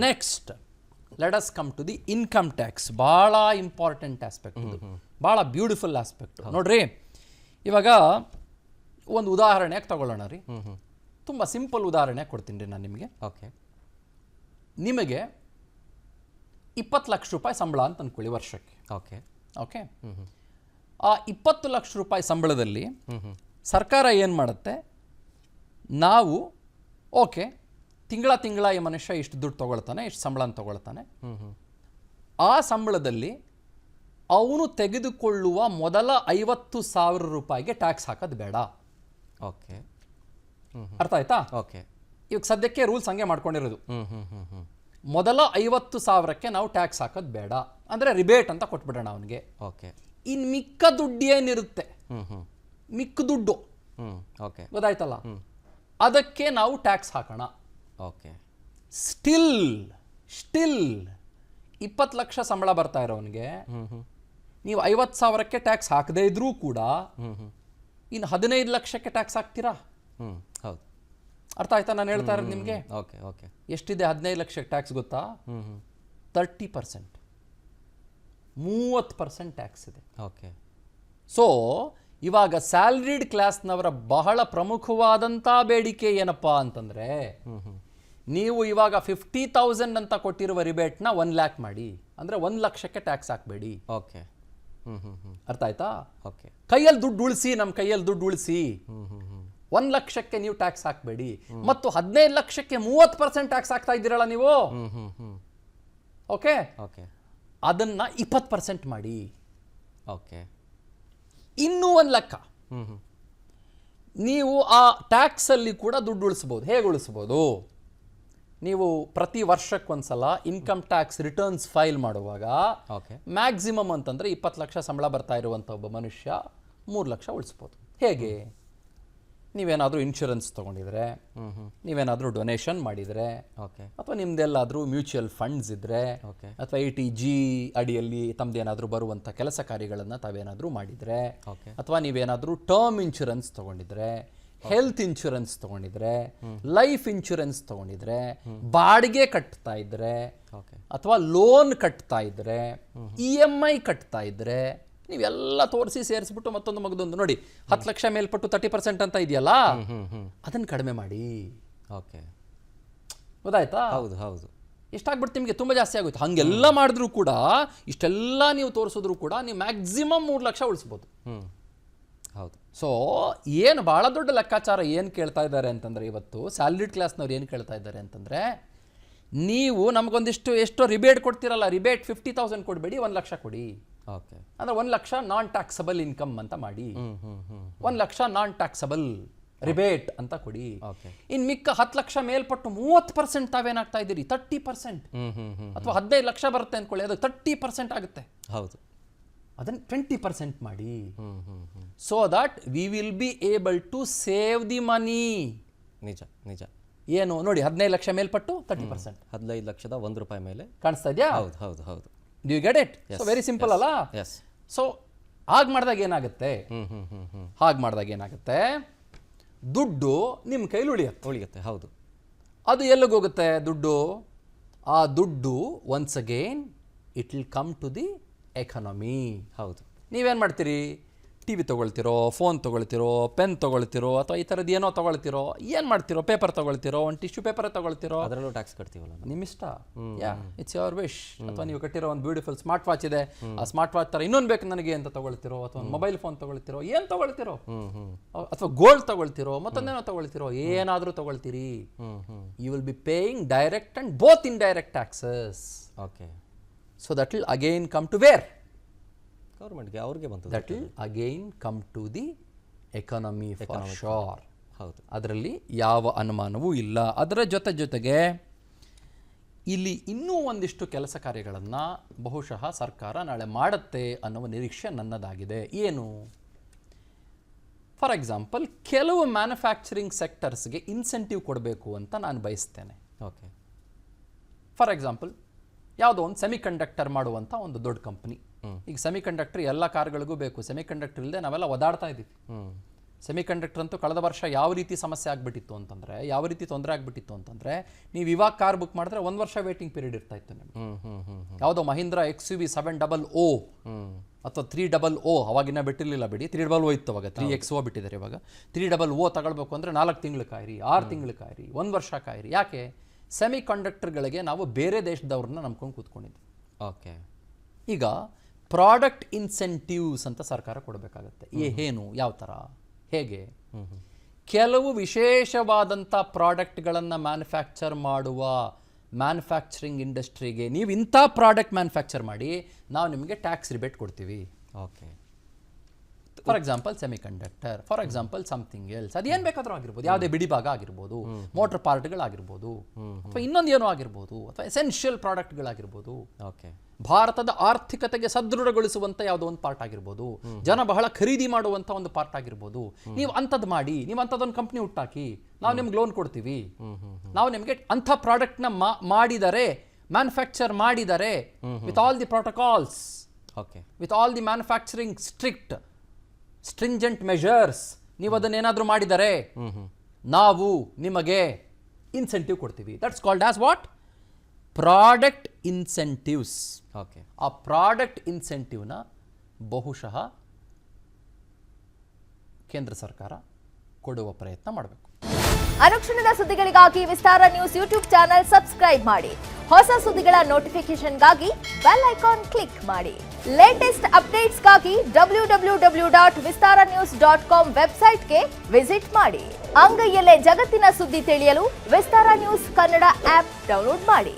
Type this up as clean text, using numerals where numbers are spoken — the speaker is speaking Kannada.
Next let us come to the income tax. ಭಾಳ ಇಂಪಾರ್ಟೆಂಟ್ ಆಸ್ಪೆಕ್ಟ್, ಭಾಳ ಬ್ಯೂಟಿಫುಲ್ ಆಸ್ಪೆಕ್ಟ್. ನೋಡ್ರಿ, ಇವಾಗ ಒಂದು ಉದಾಹರಣೆಗೆ ತಗೊಳ್ಳೋಣ ರೀ. ತುಂಬ ಸಿಂಪಲ್ ಉದಾಹರಣೆ ಕೊಡ್ತೀನಿ ರೀ ನಾನು ನಿಮಗೆ. ಓಕೆ, ನಿಮಗೆ 20 ಲಕ್ಷ ರೂಪಾಯಿ ಸಂಬಳ ಅಂತ ಅಂದ್ಕೊಳ್ಳಿ ವರ್ಷಕ್ಕೆ. ಓಕೆ ಓಕೆ, ಆ 20 ಲಕ್ಷ ರೂಪಾಯಿ ಸಂಬಳದಲ್ಲಿ ಸರ್ಕಾರ ಏನು ಮಾಡುತ್ತೆ, ನಾವು ಓಕೆ ತಿಂಗಳ ಈ ಮನುಷ್ಯ ಇಷ್ಟು ದುಡ್ಡು ತೊಗೊಳ್ತಾನೆ, ಇಷ್ಟು ಸಂಬಳ ತೊಗೊಳ್ತಾನೆ, ಆ ಸಂಬಳದಲ್ಲಿ ಅವನು ತೆಗೆದುಕೊಳ್ಳುವ ಮೊದಲ 50,000 ರೂಪಾಯಿಗೆ ಟ್ಯಾಕ್ಸ್ ಹಾಕೋದು ಬೇಡ. ಓಕೆ, ಅರ್ಥ ಆಯ್ತಾ? ಓಕೆ, ಇವಾಗ ಸದ್ಯಕ್ಕೆ ರೂಲ್ಸ್ ಹಂಗೆ ಮಾಡ್ಕೊಂಡಿರೋದು. ಮೊದಲ 50,000ಕ್ಕೆ ನಾವು ಟ್ಯಾಕ್ಸ್ ಹಾಕೋದು ಬೇಡ, ಅಂದರೆ ರಿಬೇಟ್ ಅಂತ ಕೊಟ್ಬಿಡೋಣ ಅವನಿಗೆ. ಓಕೆ, ಇನ್ನು ಮಿಕ್ಕ ದುಡ್ಡು ಏನಿರುತ್ತೆ, ಮಿಕ್ಕ ದುಡ್ಡು ಓಕೆ, ಗೊತ್ತಾಯ್ತಲ್ಲ, ಅದಕ್ಕೆ ನಾವು ಟ್ಯಾಕ್ಸ್ ಹಾಕೋಣ. ಓಕೆ, ಸ್ಟಿಲ್ 20 ಲಕ್ಷ ಸಂಬಳ ಬರ್ತಾ ಇರೋವನಿಗೆ ನೀವು 50,000ಕ್ಕೆ ಟ್ಯಾಕ್ಸ್ ಹಾಕದೇ ಇದ್ರೂ ಕೂಡ ಇನ್ನು 15 ಲಕ್ಷಕ್ಕೆ ಟ್ಯಾಕ್ಸ್ ಹಾಕ್ತೀರಾ? ಹೌದು. ಅರ್ಥ ಆಯ್ತಾ ನಾನು ಹೇಳ್ತಾ ಇರೋದು ನಿಮಗೆ? Okay, okay. ಎಷ್ಟಿದೆ 15 ಲಕ್ಷಕ್ಕೆ ಟ್ಯಾಕ್ಸ್ ಗೊತ್ತಾ? 30%, 30% ಟ್ಯಾಕ್ಸ್ ಇದೆ. ಓಕೆ, ಸೊ ಇವಾಗ ಸ್ಯಾಲ್ರಿಡ್ ಕ್ಲಾಸ್ನವರ ಬಹಳ ಪ್ರಮುಖವಾದಂಥ ಬೇಡಿಕೆ ಏನಪ್ಪಾ ಅಂತಂದ್ರೆ, ನೀವು ಇವಾಗ 50,000 ಅಂತ ಕೊಟ್ಟಿರುವ ರಿಬೇಟ್ನ 1 ಲ್ಯಾಕ್ ಮಾಡಿ, ಅಂದ್ರೆ 1 ಲಕ್ಷಕ್ಕೆ ಟ್ಯಾಕ್ಸ್ ಹಾಕಬೇಡಿ. ಓಕೆ, ಅರ್ಥ ಆಯ್ತಾ? ಓಕೆ, ಕೈಯಲ್ಲಿ ದುಡ್ಡು ಉಳಿಸಿ, ನಮ್ಮ ಕೈಯಲ್ಲಿ ದುಡ್ಡು ಉಳಿಸಿ, 1 ಲಕ್ಷಕ್ಕೆ ನೀವು ಟ್ಯಾಕ್ಸ್ ಹಾಕಬೇಡಿ. ಮತ್ತು 15 ಲಕ್ಷಕ್ಕೆ 30% ಟ್ಯಾಕ್ಸ್ ಹಾಕ್ತಾ ಇದ್ದೀರಲ್ಲ ನೀವು, ಓಕೆ, ಓಕೆ, ಅದನ್ನ 20% ಮಾಡಿ. ಓಕೆ, ಇನ್ನೂ 1 ಲೆಕ್ಕ, ನೀವು ಆ ಟ್ಯಾಕ್ಸ್ ಅಲ್ಲಿ ಕೂಡ ದುಡ್ಡು ಉಳಿಸ್ಬೋದು. ಹೇಗೆ ಉಳಿಸ್ಬೋದು? ನೀವು ಪ್ರತಿ ವರ್ಷಕ್ಕೊಂದ್ಸಲ ಇನ್ಕಮ್ ಟ್ಯಾಕ್ಸ್ ರಿಟರ್ನ್ಸ್ ಫೈಲ್ ಮಾಡುವಾಗ ಮ್ಯಾಕ್ಸಿಮಮ್ ಅಂತಂದ್ರೆ 20 ಲಕ್ಷ ಸಂಬಳ ಬರ್ತಾ ಇರುವಂಥ ಒಬ್ಬ ಮನುಷ್ಯ 3 ಲಕ್ಷ ಉಳಿಸ್ಬೋದು. ಹೇಗೆ? ನೀವೇನಾದರೂ ಇನ್ಶೂರೆನ್ಸ್ ತೊಗೊಂಡಿದ್ರೆ, ನೀವೇನಾದರೂ ಡೊನೇಷನ್ ಮಾಡಿದರೆ, ಅಥವಾ ನಿಮ್ದೆಲ್ಲಾದರೂ ಮ್ಯೂಚುವಲ್ ಫಂಡ್ಸ್ ಇದ್ದರೆ, ಅಥವಾ ATG ಅಡಿಯಲ್ಲಿ ತಮ್ಮದೇನಾದರೂ ಬರುವಂಥ ಕೆಲಸ ಕಾರ್ಯಗಳನ್ನು ತಾವೇನಾದರೂ ಮಾಡಿದರೆ, ಅಥವಾ ನೀವೇನಾದರೂ ಟರ್ಮ್ ಇನ್ಶೂರೆನ್ಸ್ ತೊಗೊಂಡಿದ್ರೆ, ಹೆಲ್ತ್ ಇನ್ಶೂರೆನ್ಸ್ ತೊಗೊಂಡಿದ್ರೆ, ಲೈಫ್ ಇನ್ಶೂರೆನ್ಸ್ ತೊಗೊಂಡಿದ್ರೆ, ಬಾಡಿಗೆ ಕಟ್ತಾ ಇದ್ರೆ, ಅಥವಾ ಲೋನ್ ಕಟ್ತಾ ಇದ್ರೆ, EMI ಕಟ್ತಾ ಇದ್ರೆ, ನೀವೆಲ್ಲ ತೋರಿಸಿ ಸೇರಿಸ್ಬಿಟ್ಟು ಮತ್ತೊಂದು ಮಗದೊಂದು ನೋಡಿ 10 ಲಕ್ಷ ಮೇಲ್ಪಟ್ಟು 30% ಅಂತ ಇದೆಯಲ್ಲ, ಅದನ್ನು ಕಡಿಮೆ ಮಾಡಿ. ಓಕೆ, ಗೊತ್ತಾಯ್ತಾ? ಹೌದು, ಹೌದು. ಎಷ್ಟಾಗ್ಬಿಟ್ಟು ನಿಮಗೆ ತುಂಬ ಜಾಸ್ತಿ ಆಗುತ್ತೆ. ಹಂಗೆಲ್ಲ ಮಾಡಿದ್ರು ಕೂಡ, ಇಷ್ಟೆಲ್ಲ ನೀವು ತೋರಿಸಿದ್ರು ಕೂಡ ನೀವು ಮ್ಯಾಕ್ಸಿಮಮ್ 3 ಲಕ್ಷ ಉಳಿಸ್ಬೋದು. ಹೌದು. ಸೊ ಏನು ಭಾಳ ದೊಡ್ಡ ಲೆಕ್ಕಾಚಾರ ಏನು ಕೇಳ್ತಾ ಇದ್ದಾರೆ ಅಂತಂದರೆ, ಇವತ್ತು ಸ್ಯಾಲ್ರಿಡ್ ಕ್ಲಾಸ್ನವ್ರು ಏನು ಕೇಳ್ತಾ ಇದ್ದಾರೆ ಅಂತಂದರೆ, ನೀವು ನಮಗೊಂದಿಷ್ಟು ಎಷ್ಟೋ ರಿಬೇಟ್ ಕೊಡ್ತೀರಲ್ಲ, ರಿಬೇಟ್ 50,000 ಕೊಡಬೇಡಿ, 1 ಲಕ್ಷ ಕೊಡಿ. ಓಕೆ, ಅಂದರೆ 1 ಲಕ್ಷ ನಾನ್ ಟ್ಯಾಕ್ಸಬಲ್ ಇನ್ಕಮ್ ಅಂತ ಮಾಡಿ, 1 ಲಕ್ಷ ನಾನ್ ಟ್ಯಾಕ್ಸಬಲ್ ರಿಬೇಟ್ ಅಂತ ಕೊಡಿ. ಇನ್ನು ಮಿಕ್ಕ 10 ಲಕ್ಷ ಮೇಲ್ಪಟ್ಟು 30% ತಾವೇನಾಗ್ತಾ ಇದ್ದೀರಿ, 30%, ಅಥವಾ 15 ಲಕ್ಷ ಬರುತ್ತೆ ಅಂದ್ಕೊಳ್ಳಿ, ಅದು 30% ಆಗುತ್ತೆ. ಹೌದು, ಅದನ್ನು 20% ಮಾಡಿ. So that we will be able to save the money. ನಿಜ, ನಿಜ. ಏನು ನೋಡಿ, 15 ಲಕ್ಷ ಮೇಲ್ಪಟ್ಟು 30%, 15 ಲಕ್ಷದ 1 ರೂಪಾಯಿ ಮೇಲೆ ಕಾಣಿಸ್ತಾ ಇದೆಯಾ? ಹೌದು, ಹೌದು, ಹೌದು. Do you get it? So very simple ಅಲ್ಲ? ಸೊ ಹಾಗೆ ಮಾಡಿದಾಗ ಏನಾಗುತ್ತೆ, ದುಡ್ಡು ನಿಮ್ಮ ಕೈಲಿ ಉಳಿಯುತ್ತೆ. ಹೌದು. ಅದು ಎಲ್ಲಿಗೋಗುತ್ತೆ ದುಡ್ಡು? ಆ ದುಡ್ಡು once again it will come to the economy. ಹೌದು. ನೀವೇನು ಮಾಡ್ತೀರಿ? TV ತೊಗೊಳ್ತಿರೋ, ಫೋನ್ ತೊಗೊಳ್ತಿರೋ, ಪೆನ್ ತೊಗೊಳ್ತಿರೋ, ಅಥವಾ ಈ ಥರದ್ದು ಏನೋ ತೊಗೊಳ್ತಿರೋ, ಏನು ಮಾಡ್ತಿರೋ, ಪೇಪರ್ ತೊಗೊಳ್ತಿರೋ, ಒಂದು ಟಿಶ್ಯೂ ಪೇಪರ್ ತೊಗೊಳ್ತಿರೋ, ಅದರಲ್ಲೂ ಟ್ಯಾಕ್ಸ್ ಕಟ್ತೀವಲ್ಲ, ನಿಮ್ಮಿಷ್ಟ. It's your wish. ಅಥವಾ ನೀವು ಕಟ್ಟಿರೋ ಒಂದು ಬ್ಯೂಟಿಫುಲ್ ಸ್ಮಾರ್ಟ್ ವಾಚ್ ಇದೆ, ಆ ಸ್ಮಾರ್ಟ್ ವಾಚ್ ಥರ ಇನ್ನೊಂದು ಬೇಕು ನನಗೆ ಅಂತ ತೊಗೊಳ್ತಿರೋ, ಅಥವಾ ಒಂದು ಮೊಬೈಲ್ ಫೋನ್ ತೊಗೊಳ್ತಿರೋ, ಏನು ತೊಗೊಳ್ತಿರೋ, ಅಥವಾ ಗೋಲ್ಡ್ ತೊಗೊಳ್ತಿರೋ, ಮತ್ತೊಂದೇನೋ ತೊಗೊಳ್ತಿರೋ, ಏನಾದರೂ ತೊಗೊಳ್ತೀರಿ, you will be paying direct and both indirect taxes. Okay. So that will again come to where? ಗೌರ್ಮೆಂಟ್ಗೆ, ಅವ್ರಿಗೆ ಬಂತು. That will again come to the economy for sure. ಹೌದು, ಅದರಲ್ಲಿ ಯಾವ ಅನುಮಾನವೂ ಇಲ್ಲ. ಅದರ ಜೊತೆಗೆ ಇಲ್ಲಿ ಇನ್ನೂ ಒಂದಿಷ್ಟು ಕೆಲಸ ಕಾರ್ಯಗಳನ್ನು ಬಹುಶಃ ಸರ್ಕಾರ ನಾಳೆ ಮಾಡುತ್ತೆ ಅನ್ನುವ ನಿರೀಕ್ಷೆ ನನ್ನದಾಗಿದೆ. ಏನು? ಫಾರ್ ಎಕ್ಸಾಂಪಲ್, ಕೆಲವು ಮ್ಯಾನುಫ್ಯಾಕ್ಚರಿಂಗ್ ಸೆಕ್ಟರ್ಸ್ಗೆ ಇನ್ಸೆಂಟಿವ್ ಕೊಡಬೇಕು ಅಂತ ನಾನು ಬಯಸ್ತೇನೆ. ಓಕೆ. ಫಾರ್ ಎಕ್ಸಾಂಪಲ್, ಯಾವುದೋ ಒಂದು ಸೆಮಿ ಕಂಡಕ್ಟರ್ ಮಾಡುವಂಥ ಒಂದು ದೊಡ್ಡ ಕಂಪ್ನಿ. ಈಗ ಸೆಮಿ ಕಂಡಕ್ಟರ್ ಎಲ್ಲ ಕಾರ್ಗಳಿಗೂ ಬೇಕು. ಸೆಮಿ ಕಂಡಕ್ಟರ್ ಇಲ್ಲದೆ ನಾವೆಲ್ಲ ಒದಾಡ್ತಾ ಇದ್ದೀವಿ. ಸೆಮಿಕಂಡಕ್ಟರ್ ಅಂತೂ ಕಳೆದ ವರ್ಷ ಯಾವ ರೀತಿ ಸಮಸ್ಯೆ ಆಗಿಬಿಟ್ಟಿತ್ತು ಅಂತಂದರೆ, ಯಾವ ರೀತಿ ತೊಂದರೆ ಆಗಿಬಿಟ್ಟಿತ್ತು ಅಂತಂದರೆ, ನೀವು ಇವಾಗ ಕಾರ್ ಬುಕ್ ಮಾಡಿದ್ರೆ 1 ವರ್ಷ ವೇಟಿಂಗ್ ಪೀರಿಯಡ್ ಇರ್ತಾ ಇತ್ತು ನಿಮಗೆ. ಯಾವುದೋ ಮಹೀಂದ್ರ XUV 700 ಅಥವಾ 300 ಅವಾಗಿನ ಬಿಟ್ಟಿರಲಿಲ್ಲ ಬಿಡಿ, 300 ಇತ್ತು ಅವಾಗ, 3XO ಬಿಟ್ಟಿದ್ದಾರೆ ಇವಾಗ. 300 ತಗೊಳ್ಬೇಕು ಅಂದರೆ 4 ತಿಂಗಳು ಕಾಯಿರಿ, 6 ತಿಂಗಳು ಕಾಯಿರಿ, 1 ವರ್ಷ ಕಾಯಿರಿ. ಯಾಕೆ? ಸೆಮಿ ಕಂಡಕ್ಟರ್ಗಳಿಗೆ ನಾವು ಬೇರೆ ದೇಶದವ್ರನ್ನ ನಂಬ್ಕೊಂಡು ಕೂತ್ಕೊಂಡಿದ್ವಿ. ಓಕೆ, ಈಗ ಪ್ರಾಡಕ್ಟ್ ಇನ್ಸೆಂಟಿವ್ಸ್ ಅಂತ ಸರ್ಕಾರ ಕೊಡಬೇಕಾಗತ್ತೆ. ಏನು, ಯಾವ ಥರ, ಹೇಗೆ? ಕೆಲವು ವಿಶೇಷವಾದಂಥ ಪ್ರಾಡಕ್ಟ್ಗಳನ್ನು ಮ್ಯಾನುಫ್ಯಾಕ್ಚರ್ ಮಾಡುವ ಮ್ಯಾನುಫ್ಯಾಕ್ಚರಿಂಗ್ ಇಂಡಸ್ಟ್ರಿಗೆ ನೀವು ಇಂಥ ಪ್ರಾಡಕ್ಟ್ ಮ್ಯಾನುಫ್ಯಾಕ್ಚರ್ ಮಾಡಿ, ನಾವು ನಿಮಗೆ ಟ್ಯಾಕ್ಸ್ ರಿಬೇಟ್ ಕೊಡ್ತೀವಿ. Okay, for example semi conductor, for example something else, ಅದೇನು ಬೇಕಾದರೂ ಆಗಿರ್ಬೋದು, ಯಾವುದೇ ಬಿಡಿ ಭಾಗ ಆಗಿರ್ಬೋದು, ಮೋಟರ್ ಪಾರ್ಟ್ಗಳಾಗಿರ್ಬೋದು, ಅಥವಾ ಇನ್ನೊಂದು ಏನೋ ಆಗಿರ್ಬೋದು, ಅಥವಾ ಎಸೆನ್ಷಿಯಲ್ ಪ್ರಾಡಕ್ಟ್ಗಳಾಗಿರ್ಬೋದು. ಓಕೆ, ಭಾರತದ ಆರ್ಥಿಕತೆಗೆ ಸದೃಢಗೊಳಿಸುವಂಥ ಯಾವುದೋ ಒಂದು ಪಾರ್ಟ್ ಆಗಿರ್ಬೋದು, ಜನ ಬಹಳ ಖರೀದಿ ಮಾಡುವಂಥ ಒಂದು ಪಾರ್ಟ್ ಆಗಿರ್ಬೋದು. ನೀವು ಅಂಥದ್ದು ಮಾಡಿ, ನೀವು ಅಂಥದ್ದೊಂದು ಕಂಪ್ನಿ ಹುಟ್ಟಾಕಿ, ನಾವು ನಿಮ್ಗೆ ಲೋನ್ ಕೊಡ್ತೀವಿ. ನಾವು ನಿಮಗೆ ಅಂಥ ಪ್ರಾಡಕ್ಟ್ನ ಮಾಡಿದರೆ, ಮ್ಯಾನುಫ್ಯಾಕ್ಚರ್ ಮಾಡಿದರೆ, with all the protocols, okay, with all the manufacturing stringent measures, ನೀವು ಅದನ್ನೇನಾದರೂ ಮಾಡಿದರೆ ನಾವು ನಿಮಗೆ ಇನ್ಸೆಂಟಿವ್ ಕೊಡ್ತೀವಿ. That's called as what? Product incentives. Okay, ಆ ಪ್ರಾಡಕ್ಟ್ ಇನ್ಸೆಂಟಿವ್ನ ಬಹುಶಃ ಕೇಂದ್ರ ಸರ್ಕಾರ ಕೊಡುವ ಪ್ರಯತ್ನ ಮಾಡಬೇಕು. ಅನುಕ್ಷಣದ ಸುದ್ದಿಗಳಿಗಾಗಿ ವಿಸ್ತಾರ ನ್ಯೂಸ್ ಯೂಟ್ಯೂಬ್ ಚಾನೆಲ್ ಸಬ್ಸ್ಕ್ರೈಬ್ ಮಾಡಿ. ಹೊಸ ಸುದ್ದಿಗಳ ನೋಟಿಫಿಕೇಶನ್ಗಾಗಿ ಬೆಲ್ ಐಕಾನ್ ಕ್ಲಿಕ್ ಮಾಡಿ. ಲೇಟೆಸ್ಟ್ ಅಪ್ಡೇಟ್ಸ್ಗಾಗಿ www.vistaranews.com ವೆಬ್ಸೈಟ್ಗೆ ವಿಸಿಟ್ ಮಾಡಿ. ಅಂಗೈಯಲ್ಲೇ ಜಗತ್ತಿನ ಸುದ್ದಿ ತಿಳಿಯಲು ವಿಸ್ತಾರ ನ್ಯೂಸ್ ಕನ್ನಡ ಆಪ್ ಡೌನ್ಲೋಡ್ ಮಾಡಿ.